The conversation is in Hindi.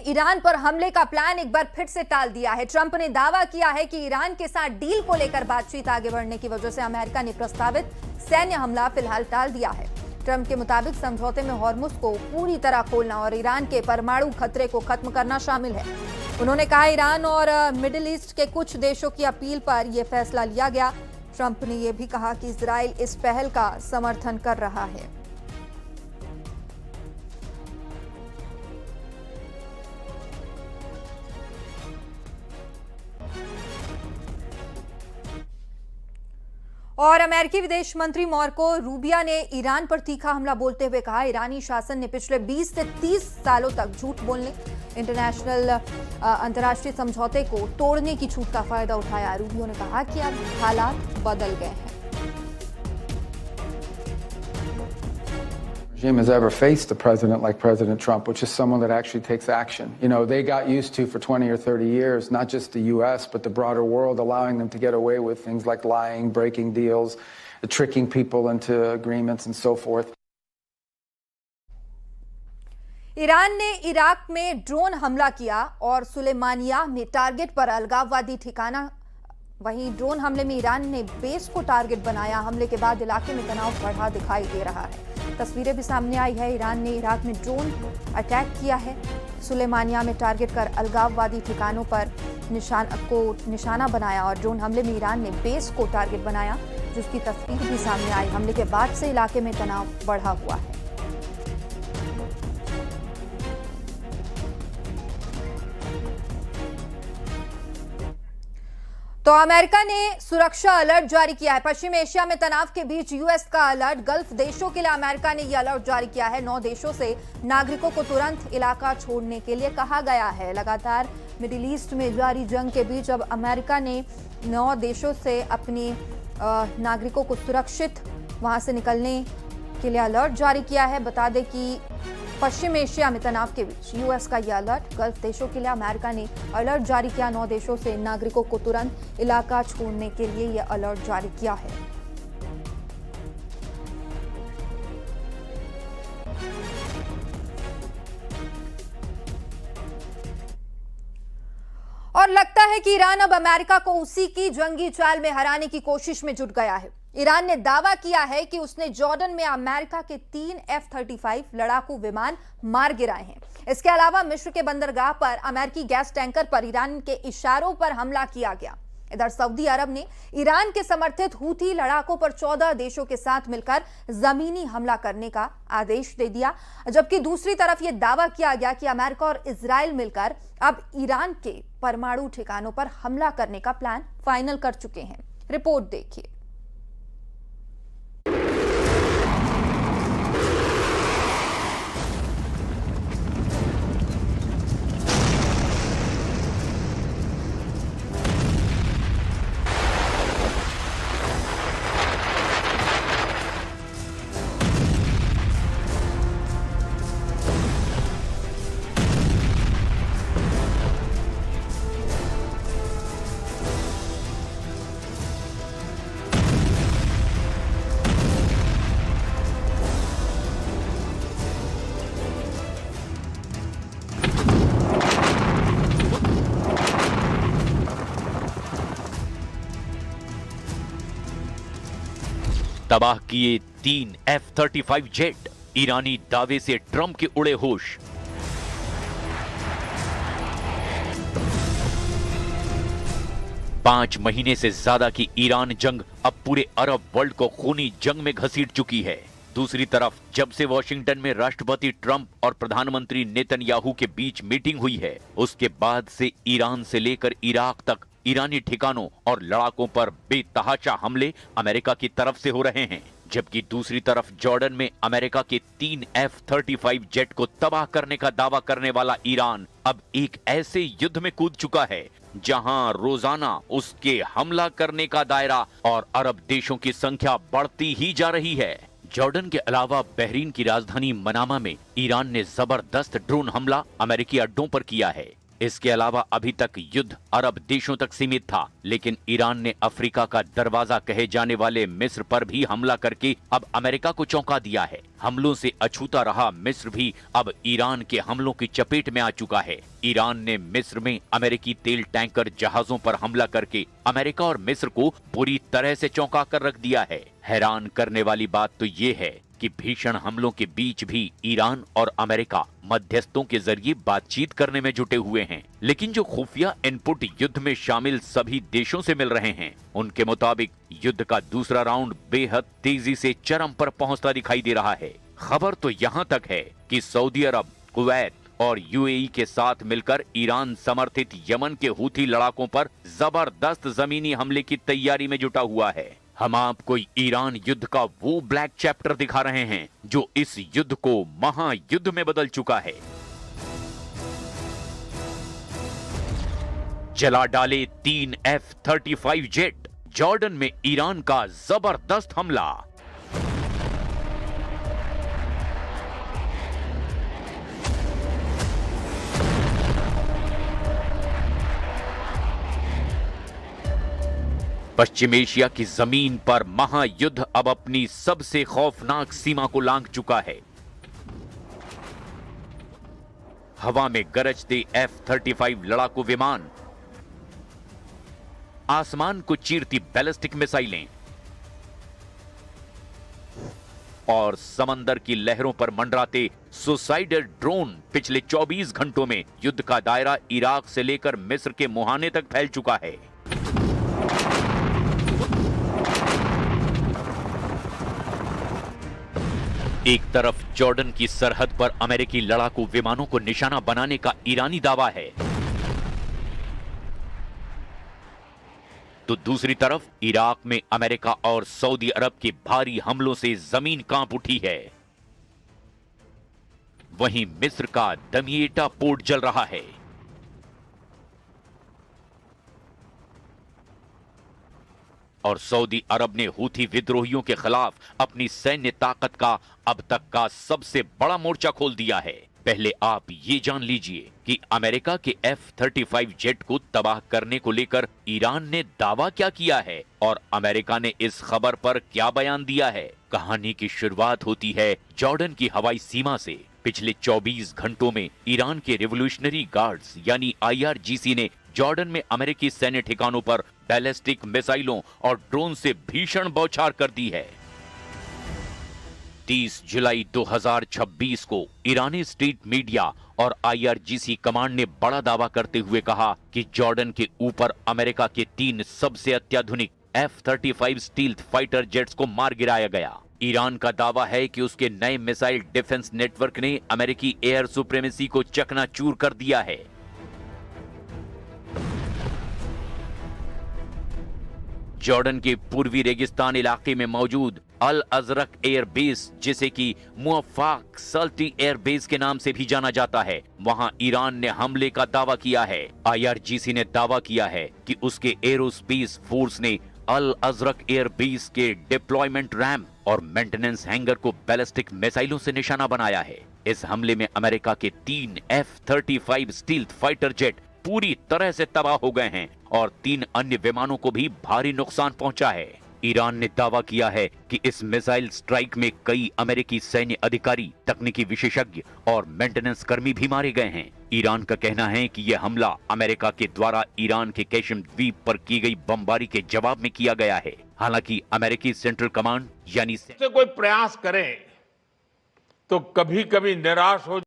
ईरान पर हमले का प्लान एक बार फिर से टाल दिया है। ट्रंप ने दावा किया है कि ईरान के साथ डील को लेकर बातचीत आगे बढ़ने की वजह से अमेरिका ने प्रस्तावित सैन्य हमला फिलहाल टाल दिया है। ट्रंप के मुताबिक समझौते में हॉर्मुज को पूरी तरह खोलना और ईरान के परमाणु खतरे को खत्म करना शामिल है। उन्होंने कहा ईरान और मिडिल ईस्ट के कुछ देशों की अपील पर यह फैसला लिया गया। ट्रंप ने यह भी कहा कि इजराइल इस पहल का समर्थन कर रहा है। और अमेरिकी विदेश मंत्री मार्को रूबियो ने ईरान पर तीखा हमला बोलते हुए कहा, ईरानी शासन ने पिछले 20 से 30 सालों तक झूठ बोलने, अंतर्राष्ट्रीय समझौते को तोड़ने की छूट का फायदा उठाया। रूबियो ने कहा कि अब हालात बदल गए हैं। Regime has ever faced a president like President Trump, which is someone that actually takes action. You know, they got used to for 20 or 30 years, not just the U.S., but the broader world, allowing them to get away with things like lying, breaking deals, tricking people into agreements and so forth. Iran ने इराक में ड्रोन हमला किया और सुलेमानिया में टारगेट पर अलगाववादी ठिकाना। वहीं ड्रोन हमले में ईरान ने बेस को टारगेट बनाया। हमले के बाद इलाके में तनाव बढ़ा दिखाई दे रहा है। तस्वीरें भी सामने आई है। ईरान ने इराक में ड्रोन अटैक किया है। सुलेमानिया में टारगेट कर अलगाववादी ठिकानों पर निशाना बनाया और ड्रोन हमले में ईरान ने बेस को टारगेट बनाया, जिसकी तस्वीर भी सामने आई। हमले के बाद से इलाके में तनाव बढ़ा हुआ है। तो अमेरिका ने सुरक्षा अलर्ट जारी किया है। पश्चिम एशिया में तनाव के बीच यूएस का अलर्ट। गल्फ देशों के लिए अमेरिका ने यह अलर्ट जारी किया है। 9 देशों से नागरिकों को तुरंत इलाका छोड़ने के लिए कहा गया है। लगातार मिडिल ईस्ट में जारी जंग के बीच अब अमेरिका ने 9 देशों से अपनी नागरिकों को सुरक्षित वहां से निकलने के लिए अलर्ट जारी किया है। बता दें कि पश्चिम एशिया में तनाव के बीच यूएस का यह अलर्ट। गल्फ देशों के लिए अमेरिका ने अलर्ट जारी किया। 9 देशों से नागरिकों को तुरंत इलाका छोड़ने के लिए यह अलर्ट जारी किया है। और लगता है कि ईरान अब अमेरिका को उसी की जंगी चाल में हराने की कोशिश में जुट गया है। ईरान ने दावा किया है कि उसने जॉर्डन में अमेरिका के 3 F-35 लड़ाकू विमान मार गिराए हैं। इसके अलावा मिस्र के बंदरगाह पर अमेरिकी गैस टैंकर पर ईरान के इशारों पर हमला किया गया। इधर सऊदी अरब ने ईरान के समर्थित हूथी लड़ाकों पर 14 देशों के साथ मिलकर जमीनी हमला करने का आदेश दे दिया, जबकि दूसरी तरफ यह दावा किया गया कि अमेरिका और इजराइल मिलकर अब ईरान के परमाणु ठिकानों पर हमला करने का प्लान फाइनल कर चुके हैं। रिपोर्ट देखिए। तबाह किए 3 F-35 जेट। ईरानी दावे से ट्रंप के उड़े होश। पांच महीने से ज्यादा की ईरान जंग अब पूरे अरब वर्ल्ड को खूनी जंग में घसीट चुकी है। दूसरी तरफ जब से वॉशिंगटन में राष्ट्रपति ट्रंप और प्रधानमंत्री नेतन्याहू के बीच मीटिंग हुई है, उसके बाद से ईरान से लेकर इराक तक ईरानी ठिकानों और लड़ाकों पर बेतहाशा हमले अमेरिका की तरफ से हो रहे हैं। जबकि दूसरी तरफ जॉर्डन में अमेरिका के 3 F-35 जेट को तबाह करने का दावा करने वाला ईरान अब एक ऐसे युद्ध में कूद चुका है जहां रोजाना उसके हमला करने का दायरा और अरब देशों की संख्या बढ़ती ही जा रही है। जॉर्डन के अलावा बहरीन की राजधानी मनामा में ईरान ने जबरदस्त ड्रोन हमला अमेरिकी अड्डों पर किया है। इसके अलावा अभी तक युद्ध अरब देशों तक सीमित था, लेकिन ईरान ने अफ्रीका का दरवाजा कहे जाने वाले मिस्र पर भी हमला करके अब अमेरिका को चौंका दिया है। हमलों से अछूता रहा मिस्र भी अब ईरान के हमलों की चपेट में आ चुका है। ईरान ने मिस्र में अमेरिकी तेल टैंकर जहाजों पर हमला करके अमेरिका और मिस्र को बुरी तरह से चौंका कर रख दिया है। हैरान करने वाली बात तो ये है कि भीषण हमलों के बीच भी ईरान और अमेरिका मध्यस्थों के जरिए बातचीत करने में जुटे हुए हैं। लेकिन जो खुफिया इनपुट युद्ध में शामिल सभी देशों से मिल रहे हैं, उनके मुताबिक युद्ध का दूसरा राउंड बेहद तेजी से चरम पर पहुंचता दिखाई दे रहा है। खबर तो यहाँ तक है कि सऊदी अरब, कुवैत और यूएई के साथ मिलकर ईरान समर्थित यमन के हूथी लड़ाकों पर जबरदस्त जमीनी हमले की तैयारी में जुटा हुआ है। हम आपको ईरान युद्ध का वो ब्लैक चैप्टर दिखा रहे हैं जो इस युद्ध को महायुद्ध में बदल चुका है। जला डाले 3 F-35 जेट, जॉर्डन में ईरान का जबरदस्त हमला। पश्चिम एशिया की जमीन पर महायुद्ध अब अपनी सबसे खौफनाक सीमा को लांघ चुका है। हवा में गरजते F-35 लड़ाकू विमान, आसमान को चीरती बैलिस्टिक मिसाइलें और समंदर की लहरों पर मंडराते सुसाइडल ड्रोन पिछले 24 घंटों में युद्ध का दायरा इराक से लेकर मिस्र के मुहाने तक फैल चुका है। एक तरफ जॉर्डन की सरहद पर अमेरिकी लड़ाकू विमानों को निशाना बनाने का ईरानी दावा है, तो दूसरी तरफ इराक में अमेरिका और सऊदी अरब के भारी हमलों से जमीन कांप उठी है। वहीं मिस्र का दमियेटा पोर्ट जल रहा है। और सऊदी अरब ने हूथी विद्रोहियों के खिलाफ अपनी सैन्य ताकत का अब तक का सबसे बड़ा मोर्चा खोल दिया है। पहले आप ये जान लीजिए कि अमेरिका के F-35 जेट को तबाह करने को लेकर ईरान ने दावा क्या किया है और अमेरिका ने इस खबर पर क्या बयान दिया है। कहानी की शुरुआत होती है जॉर्डन की हवाई सीमा से। पिछले 24 घंटों में ईरान के रिवोल्यूशनरी गार्ड्स यानी IRGC ने जॉर्डन में अमेरिकी सैन्य ठिकानों पर बैलिस्टिक मिसाइलों और ड्रोन से भीषण बौछार कर दी है। 30 जुलाई 2026 को ईरानी स्टेट मीडिया और IRGC कमांड ने बड़ा दावा करते हुए कहा कि जॉर्डन के ऊपर अमेरिका के 3 सबसे अत्याधुनिक F-35 स्टील्थ फाइटर जेट्स को मार गिराया गया। ईरान का दावा है कि उसके नए मिसाइल डिफेंस नेटवर्क ने अमेरिकी एयर सुप्रीमेसी को चकनाचूर कर दिया है। जॉर्डन के पूर्वी रेगिस्तान इलाके में मौजूद अल अजरक एयर बेस, जिसे कि मुअफ्फाक सल्टी एयर बेस के नाम से भी जाना जाता है, वहां ईरान ने हमले का दावा किया है। IRGC ने दावा किया है कि उसके एरोस्पेस फोर्स ने अल अजरक एयर बेस के डिप्लॉयमेंट रैम्प और मेंटेनेंस हैंगर को बैलिस्टिक मिसाइलों से निशाना बनाया है। इस हमले में अमेरिका के 3 F-35 स्टील्थ फाइटर जेट पूरी तरह से तबाह हो गए हैं और 3 अन्य विमानों को भी भारी नुकसान पहुंचा है। ईरान ने दावा किया है कि इस मिसाइल स्ट्राइक में कई अमेरिकी सैन्य अधिकारी, तकनीकी विशेषज्ञ और मेंटेनेंस कर्मी भी मारे गए हैं। ईरान का कहना है कि यह हमला अमेरिका के द्वारा ईरान के कैशिम द्वीप पर की गई बमबारी के जवाब में किया गया है। हालांकि अमेरिकी सेंट्रल कमांड यानी से कोई प्रयास करें तो कभी-कभी निराश हो